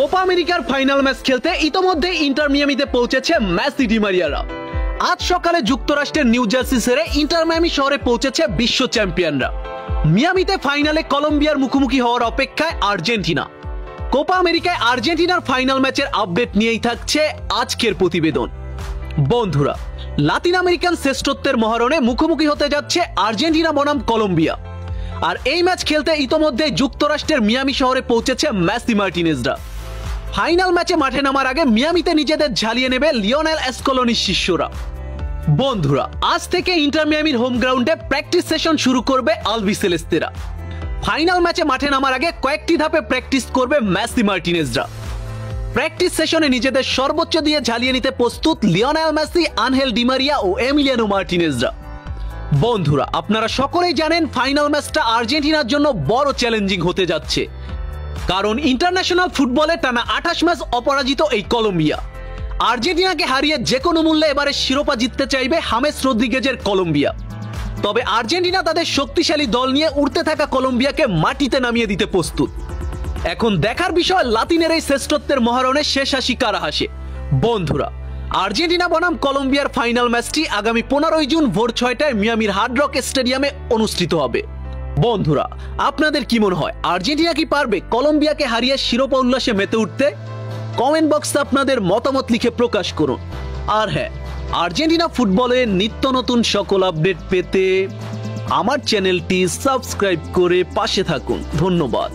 Copa আমেরিকার final match খেলতে ইতোমধ্যে ইন্টার মিয়ামিতে পৌঁছেছে মেসি ডি মারিয়ারা। আজ সকালে যুক্তরাষ্ট্রের নিউ জার্সি ছেড়ে ইন্টার মিয়ামি শহরে পৌঁছেছে বিশ্ব চ্যাম্পিয়নরা। মিয়ামিতে ফাইনালে কলম্বিয়ার মুখোমুখি হওয়ার অপেক্ষায় আর্জেন্টিনা। কোপা আমেরিকায় আর্জেন্টিনার ফাইনাল ম্যাচের আপডেট নিয়েই থাকছে আজকের প্রতিবেদন। বন্ধুরা, লাতিন আমেরিকান শ্রেষ্ঠত্বের মহারণে মুখোমুখি হতে যাচ্ছে আর্জেন্টিনা বনাম কলম্বিয়া। আর এই ম্যাচ খেলতে ইতোমধ্যে যুক্তরাষ্ট্রের মিয়ামি শহরে পৌঁছেছে মেসি মার্টিনেজরা। ফাইনাল ম্যাচে মাঠে নামার আগে মিয়ামিতে নিজেদের ঝালিয়ে নেবে লিওনেল স্কলোনির শিষ্যরা। বন্ধুরা, আজ থেকে ইন্টার মিয়ামির হোম গ্রাউন্ডে প্র্যাকটিস সেশন শুরু করবে আলবিসেলেস্তেরা। ফাইনাল ম্যাচে মাঠে নামার আগে কয়েকটি ধাপে প্র্যাকটিস করবে মেসি মার্টিনেজরা। প্র্যাকটিস সেশনে নিজেদের সর্বোচ্চ দিয়ে ঝালিয়ে নিতে প্রস্তুত Lionel Messi, Angel Di Maria ও এমিলিয়ানো মার্টিনেজরা। বন্ধুরা, আপনারা সকলেই জানেন ফাইনাল ম্যাচটা আর্জেন্টিনার জন্য বড় চ্যালেঞ্জিং হতে যাচ্ছে, কারণ ইন্টারন্যাশনাল ফুটবলে টানা 28 ম্যাচ অপরাজিত এই কলম্বিয়া। আর্জেন্টিনাকে হারিয়ে যে কোনো মূল্যে এবারে শিরোপা জিততে চাইবে হামেস রদ্রিগেজের কলম্বিয়া। তবে আর্জেন্টিনা তাদের শক্তিশালী দল নিয়ে উড়তে থাকা কলম্বিয়াকে মাটিতে নামিয়ে দিতে প্রস্তুত। এখন দেখার বিষয় লাতিনের এই শ্রেষ্ঠত্বের মহারণে শেষ হাসি কারা হাসে। বন্ধুরা, আর্জেন্টিনা বনাম কলম্বিয়ার ফাইনাল ম্যাচটি আগামী 15 জুন ভোর 6টায় মিয়ামির হার্ড রক স্টেডিয়ামে অনুষ্ঠিত হবে। বন্ধুরা, আপনাদের কি মনে হয়, আর্জেন্টিনা কি পারবে কলম্বিয়াকে হারিয়ে শিরোপা উল্লাসে মেতে উঠতে? কমেন্ট বক্সে আপনাদের মতামত লিখে প্রকাশ করুন। আর হ্যাঁ, আর্জেন্টিনা ফুটবলের নিত্য নতুন সকল আপডেট পেতে আমার চ্যানেলটি সাবস্ক্রাইব করে পাশে থাকুন। ধন্যবাদ।